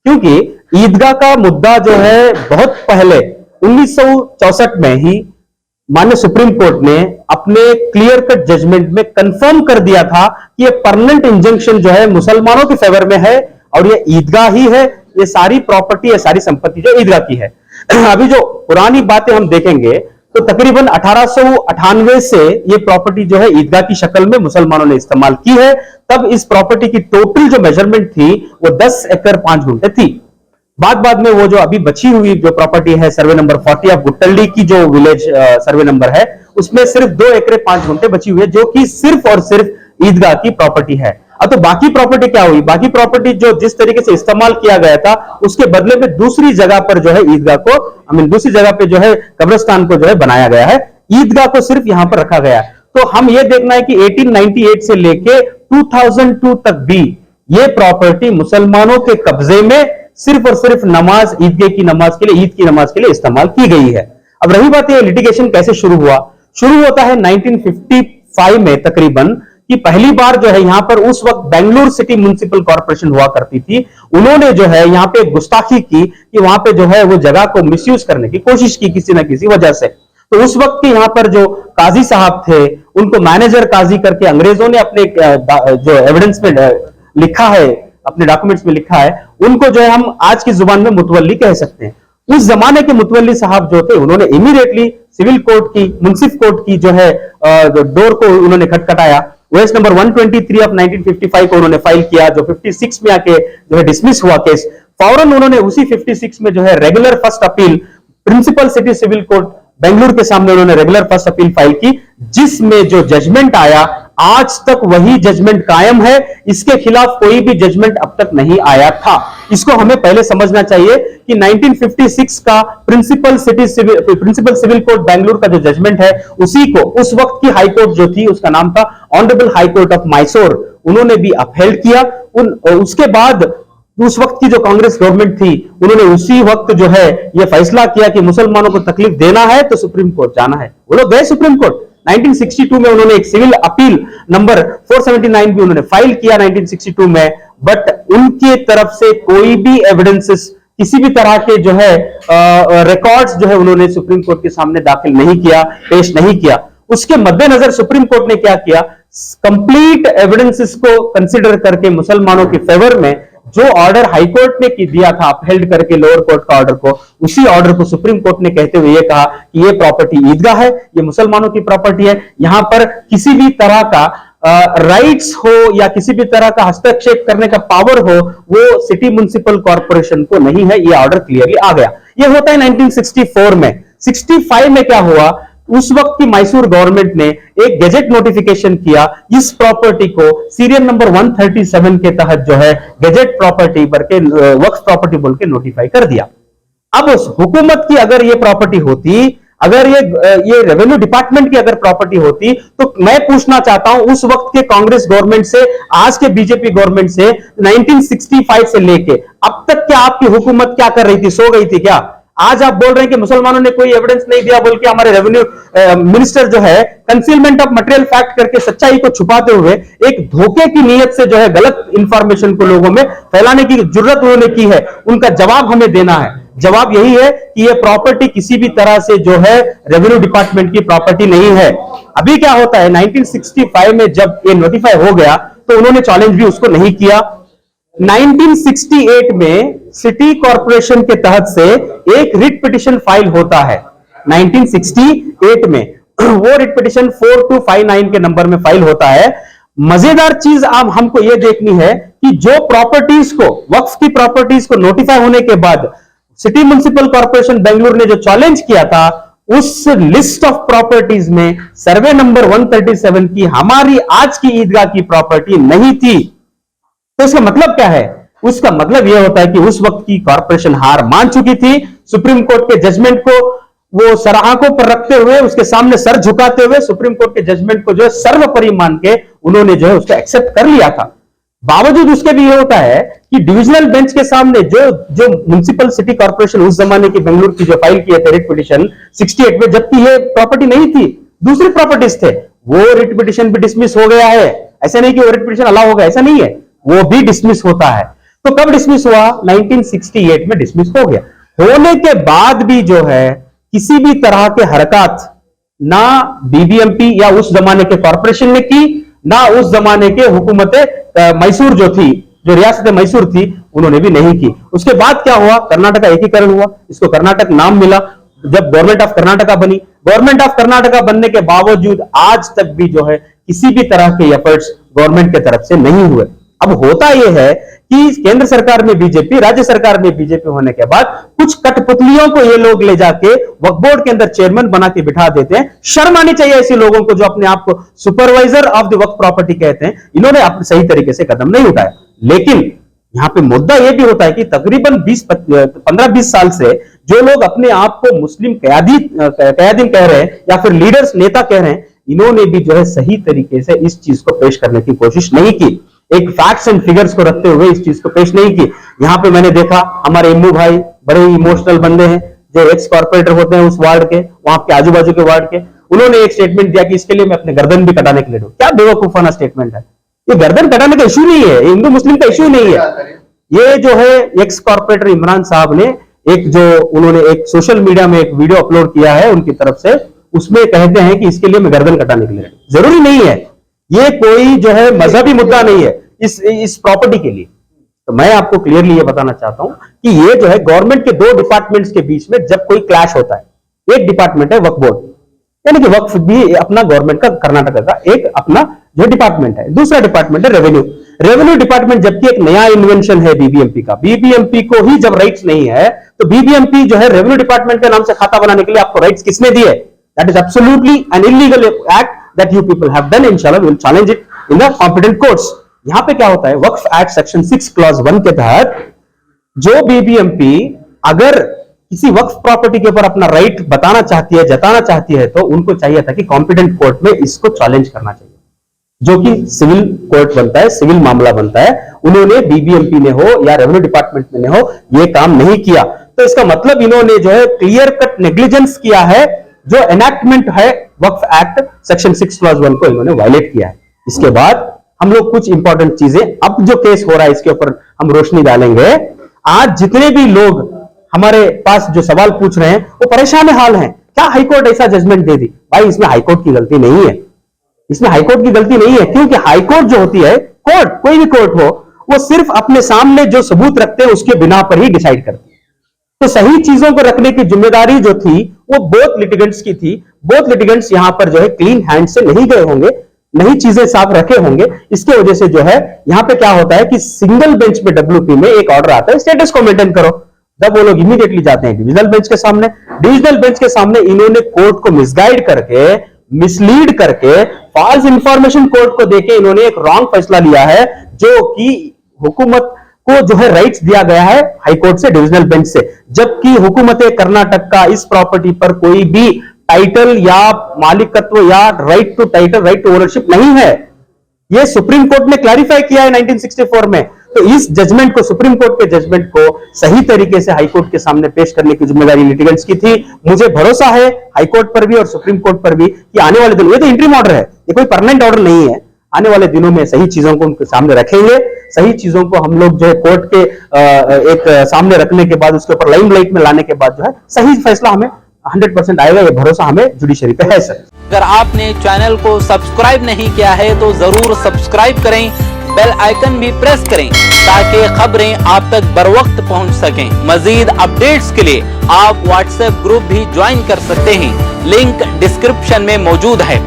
क्योंकि ईदगाह का मुद्दा जो है बहुत पहले 1964 में ही माननीय सुप्रीम कोर्ट ने अपने क्लियर कट जजमेंट में कंफर्म कर दिया था कि ये परमानेंट इंजंक्शन जो है मुसलमानों के फेवर में है और ये ईदगाह ही है, ये सारी प्रॉपर्टी, ये सारी संपत्ति जो ईदगाह की है। अभी जो पुरानी बातें हम देखेंगे तो तकरीबन 1898 से ये प्रॉपर्टी जो है ईदगाह की शक्ल में मुसलमानों ने इस्तेमाल की है। तब इस प्रॉपर्टी की टोटल जो मेजरमेंट थी वो 10 एकड़ 5 गुंठे थी। बाद में वो जो अभी बची हुई जो प्रॉपर्टी है सर्वे नंबर 40 ऑफ गुट्टल्ली की जो विलेज सर्वे नंबर है, उसमें सिर्फ 2 एकड़ 5 गुंठे बची हुई है, जो कि सिर्फ और सिर्फ ईदगाह की प्रॉपर्टी है। अब तो बाकी प्रॉपर्टी क्या हुई? बाकी प्रॉपर्टी जो जिस तरीके से इस्तेमाल किया गया था उसके बदले में दूसरी जगह पर जो है ईदगाह को दूसरी जगह पे जो है कब्रिस्तान को जो है बनाया गया है, ईदगाह को सिर्फ यहां पर रखा गया है। तो हम ये देखना है कि 1898 से लेके 2002 तक भी ये प्रॉपर्टी मुसलमानों के कब्जे में सिर्फ और सिर्फ नमाज, ईद की नमाज के लिए, ईद की नमाज के लिए इस्तेमाल की गई है। अब रही बात ये लिटिगेशन कैसे शुरू हुआ? शुरू होता है 1955 में तकरीबन, कि पहली बार जो है यहां पर उस वक्त बेंगलुरु सिटी म्युनिसिपल कॉर्पोरेशन हुआ करती थी, उन्होंने जो है यहां पे गुस्ताखी की कि वहां पे जो है वो जगह को मिसयूज करने की कोशिश की किसी ना किसी वजह से। तो उस वक्त के यहां पर जो काजी साहब थे उनको मैनेजर काजी करके अंग्रेजों ने अपने जो एविडेंस में लिखा है, अपने डॉक्यूमेंट्स में लिखा है, उनको जो है हम आज की जुबान में मुतवल्ली कह सकते हैं। उस जमाने के मुतवल्ली साहब जो थे उन्होंने इमीडिएटली सिविल कोर्ट की, मुंसिफ कोर्ट की जो है डोर को उन्होंने खटखटाया। ओएस नंबर 123 ऑफ 1955 को उन्होंने फाइल किया, जो 56 में आके जो है डिसमिस हुआ केस। फौरन उन्होंने उसी 56 में जो है regular first appeal principal city civil court Bengaluru के सामने उन्होंने रेगुलर फर्स्ट अपील फाइल की, जिसमें जो जजमेंट आया आज तक वही जजमेंट कायम है। इसके खिलाफ कोई भी जजमेंट अब तक नहीं आया था। इसको हमें पहले समझना चाहिए कि 1956 का प्रिंसिपल सिविल कोर्ट बेंगलुरु का जो जजमेंट है, उसी को उस वक्त की हाई कोर्ट जो थी उसका नाम था honourable high court of Mysore, उन्होंने भी अपहेल्ड किया। उसके बाद उस वक्त की जो कांग्रेस गवर्नमेंट थी उन्होंने उसी वक्त जो है यह फैसला किया कि मुसलमानों को तकलीफ देना है तो सुप्रीम कोर्ट जाना है। वो लोग गए सुप्रीम कोर्ट। 1962 में उन्होंने एक सिविल अपील नंबर 479 भी उन्होंने फाइल किया 1962 में, बट उनके तरफ से कोई भी एविडेंसेस, किसी भी तरह के जो है रिकॉर्ड्स जो है उन्होंने सुप्रीम कोर्ट के सामने दाखिल नहीं किया, पेश नहीं किया। उसके मद्देनजर सुप्रीम कोर्ट ने क्या किया, कंप्लीट एविडेंसेस को कंसिडर करके मुसलमानों के फेवर में जो ऑर्डर हाई कोर्ट ने दिया था अपहेल्ड करके लोअर कोर्ट का ऑर्डर को, उसी ऑर्डर को सुप्रीम कोर्ट ने कहते हुए ये कहा कि ये प्रॉपर्टी ईदगाह है, ये मुसलमानों की प्रॉपर्टी है, यहां पर किसी भी तरह का राइट्स हो या किसी भी तरह का हस्तक्षेप करने का पावर हो वो सिटी म्युनिसिपल कॉर्पोरेशन को नहीं है। ये ऑर्डर क्लियरली आ गया। ये होता है 1964 में। 65 में क्या हुआ, उस वक्त की मैसूर गवर्नमेंट ने एक गैजेट नोटिफिकेशन किया, इस प्रॉपर्टी को सीरियल नंबर 137 के तहत जो है गैजेट प्रॉपर्टी के वक्फ प्रॉपर्टी बोल के नोटिफाई कर दिया। अब उस हुकूमत की अगर ये प्रॉपर्टी होती, अगर ये रेवेन्यू डिपार्टमेंट की अगर प्रॉपर्टी होती, तो मैं पूछना चाहता हूं उस वक्त के कांग्रेस गवर्नमेंट से, आज के बीजेपी गवर्नमेंट से, 1965 से लेके अब तक क्या आपकी हुकूमत क्या कर रही थी? सो गई थी क्या? आज आप बोल रहे हैं कि मुसलमानों ने कोई एविडेंस नहीं दिया बोल के हमारे रेवेन्यू मिनिस्टर जो है कंसीलमेंट ऑफ मटेरियल फैक्ट करके सच्चाई को छुपाते हुए एक धोखे की नीयत से जो है गलत इंफॉर्मेशन को लोगों में फैलाने की जुर्रत उन्होंने की है। उनका जवाब हमें देना है। जवाब यही है कि ये प्रॉपर्टी किसी भी तरह से जो है रेवेन्यू डिपार्टमेंट की प्रॉपर्टी नहीं है। अभी क्या होता है, 1965 में जब ये नोटिफाई हो गया तो उन्होंने चैलेंज भी उसको नहीं किया। 1968 में सिटी कॉर्पोरेशन के तहत से एक रिट पिटिशन फाइल होता है 1968 में। वो रिट पिटिशन 4259 के नंबर में फाइल होता है। मजेदार चीज अब हमको यह देखनी है कि जो प्रॉपर्टीज को, वक्फ की प्रॉपर्टीज को नोटिफाई होने के बाद सिटी म्युनिसिपल कॉर्पोरेशन बेंगलुरु ने जो चैलेंज किया था, उस लिस्ट ऑफ प्रॉपर्टीज में सर्वे नंबर 137 की हमारी आज की ईदगाह की प्रॉपर्टी नहीं थी। तो इसका मतलब क्या है? उसका मतलब यह होता है कि उस वक्त की कॉर्पोरेशन हार मान चुकी थी। सुप्रीम कोर्ट के जजमेंट को वो सराहकों पर रखते हुए, उसके सामने सर झुकाते हुए सुप्रीम कोर्ट के जजमेंट को जो है सर्वोपरि मान के उन्होंने जो है उसको एक्सेप्ट कर लिया था। बावजूद उसके भी यह होता है कि डिविजनल बेंच के सामने जो म्युनिसिपल सिटी कॉर्पोरेशन उस जमाने की बेंगलुरु की जो फाइल किए थे रिट पिटिशन 68 में, जबकि ये प्रॉपर्टी नहीं थी, दूसरी प्रॉपर्टीज थे, वो रिट पिटिशन भी डिसमिस हो गया है। ऐसा नहीं कि वो रिट पिटिशन अलाउ हो गया, ऐसा नहीं है, वो भी डिसमिस होता है। तो कब डिसमिस हुआ? 1968 में डिसमिस हो गया। होने के बाद भी जो है किसी भी तरह के हरकत ना बीबीएमपी या उस जमाने के कॉरपोरेशन ने की, ना उस जमाने के हुकूमत मैसूर जो थी, जो रियासत मैसूर थी, उन्होंने भी नहीं की। उसके बाद क्या हुआ? कर्नाटका एकीकरण हुआ, इसको कर्नाटक नाम मिला। जब गवर्नमेंट ऑफ कर्नाटका बनी, गवर्नमेंट ऑफ कर्नाटका बनने के बावजूद आज तक भी जो है किसी भी तरह के एफर्ट्स गवर्नमेंट के तरफ से नहीं हुए। अब होता यह है कि केंद्र सरकार में बीजेपी, राज्य सरकार में बीजेपी होने के बाद कुछ कठपुतलियों को ये लोग ले जाके वक्फ बोर्ड के अंदर चेयरमैन बना के बिठा देते हैं। शर्म आनी चाहिए ऐसे लोगों को जो अपने आप को supervisor of the Waqf property कहते हैं। इन्होंने अपने सही तरीके से कदम नहीं उठाया। लेकिन यहां पे मुद्दा यह भी होता है कि तकरीबन 15-20 साल से जो लोग अपने आप को मुस्लिम कयादीन कह रहे हैं या फिर लीडर्स, नेता कह रहे हैं, इन्होंने भी जो है सही तरीके से इस चीज को पेश करने की कोशिश नहीं की। एक फैक्ट्स एंड फिगर्स को रखते हुए इस चीज को पेश नहीं की। यहां पे मैंने देखा हमारे इम्मू भाई बड़े इमोशनल बंदे हैं, जो एक्स कॉर्पोरेटर होते हैं उस वार्ड के, वहां के आजू बाजू के वार्ड के, उन्होंने एक स्टेटमेंट दिया कि इसके लिए मैं अपने गर्दन भी कटाने के लिए दूं। क्या बेवकूफाना स्टेटमेंट है। ये गर्दन कटाने का इशू नहीं है, हिंदू मुस्लिम का इशू नहीं है। ये जो है एक्स कॉर्पोरेटर इमरान साहब ने उन्होंने एक सोशल मीडिया में एक वीडियो अपलोड किया है उनकी तरफ से, उसमें कहते हैं कि इसके लिए मैं गर्दन कटाने के लिए। जरूरी नहीं है, ये कोई जो है मजहबी मुद्दा नहीं है इस प्रॉपर्टी के लिए। तो मैं आपको क्लियरली ये बताना चाहता हूं कि ये जो है गवर्नमेंट के दो डिपार्टमेंट्स के बीच में जब कोई क्लैश होता है, एक डिपार्टमेंट है वक्फ बोर्ड, यानी कि वक्फ भी अपना गवर्नमेंट का, कर्नाटक का एक अपना जो डिपार्टमेंट है, दूसरा डिपार्टमेंट है रेवेन्यू डिपार्टमेंट, जबकि एक नया इन्वेंशन है बीबीएमपी का। बीबीएमपी को ही जब राइट्स नहीं है तो बीबीएमपी जो है रेवेन्यू डिपार्टमेंट के नाम से खाता बनाने के लिए आपको राइट्स किसने दिए? That is absolutely an illegal act that you people have done. इंशाल्लाह we will challenge it in the competent courts. यहां पे क्या होता है, वक्फ एक्ट सेक्शन 6 क्लॉज 1 के तहत जो बीबीएमपी अगर किसी वक्फ प्रॉपर्टी के ऊपर अपना राइट बताना चाहती है, जताना चाहती है, तो उनको चाहिए था कि कॉम्पिटेंट कोर्ट में इसको चैलेंज करना चाहिए, जो कि सिविल कोर्ट बनता है, सिविल मामला बनता है। उन्होंने बीबीएमपी ने हो या रेवेन्यू डिपार्टमेंट में हो, यह काम नहीं किया। तो इसका मतलब इन्होंने जो है क्लियर कट नेग्लिजेंस किया है। जो एनैक्टमेंट है वक्फ एक्ट सेक्शन 6 क्लॉज 1 को इन्होंने वायलेट किया है। इसके बाद हम लोग कुछ इंपॉर्टेंट चीजें, अब जो केस हो रहा है इसके ऊपर हम रोशनी डालेंगे। आज जितने भी लोग हमारे पास जो सवाल पूछ रहे हैं वो परेशान हाल हैं, क्या हाईकोर्ट ऐसा जजमेंट दे दी? भाई इसमें हाईकोर्ट की गलती नहीं है, इसमें हाईकोर्ट की गलती नहीं है, क्योंकि हाईकोर्ट जो होती है, कोर्ट कोई भी कोर्ट हो, वो सिर्फ अपने सामने जो सबूत रखते हैं उसके बिना पर ही डिसाइड करती है। तो सही चीजों को रखने की जिम्मेदारी जो थी वो बोथ लिटिगेंट्स की थी। बोथ लिटिगेंट्स यहां पर जो है क्लीन हैंड से नहीं गए होंगे, नहीं चीजें साफ रखे होंगे। इसके वजह से जो है यहां पे क्या होता है कि सिंगल बेंच पे डब्ल्यूपी में एक ऑर्डर आता है स्टेटस को मेंटेन करो, जब वो लोग इमीडिएटली जाते हैं डिविजनल बेंच के सामने। डिविजनल बेंच के सामने इन्होंने कोर्ट को मिसगाइड करके, मिसलीड करके, फॉल्स इंफॉर्मेशन कोर्ट को देके इन्होंने एक रॉन्ग फैसला लिया है, जो कि हुकूमत को जो है राइट्स दिया गया है हाईकोर्ट से, डिविजनल बेंच से, जबकि हुकूमत कर्नाटक का इस प्रॉपर्टी पर कोई भी टाइटल या मालिकत्व या right to title, right to ownership नहीं है। यह सुप्रीम कोर्ट ने क्लैरिफाई किया है 1964 में। तो इस जजमेंट को, सुप्रीम कोर्ट के जजमेंट को सही तरीके से हाईकोर्ट के सामने पेश करने की जिम्मेदारी लिटिगेंट्स की थी। मुझे भरोसा है हाईकोर्ट पर भी और सुप्रीम कोर्ट पर भी कि आने वाले दिनों, ये तो इंटरिम ऑर्डर है, ये कोई परमानेंट ऑर्डर नहीं है, आने वाले दिनों में सही चीजों को उनके सामने रखेंगे। सही चीजों को हम लोग जो है कोर्ट के एक सामने रखने के बाद, उसके ऊपर लाइमलाइट में लाने के बाद जो है सही फैसला हमें 100% आएगा, ये भरोसा हमें जुडिशरी पे है सर। अगर आपने चैनल को सब्सक्राइब नहीं किया है तो जरूर सब्सक्राइब करें, बेल आइकन भी प्रेस करें ताकि खबरें आप तक बर वक्त पहुंच सकें। मजीद अपडेट्स के लिए आप व्हाट्सएप ग्रुप भी ज्वाइन कर सकते हैं, लिंक डिस्क्रिप्शन में मौजूद है।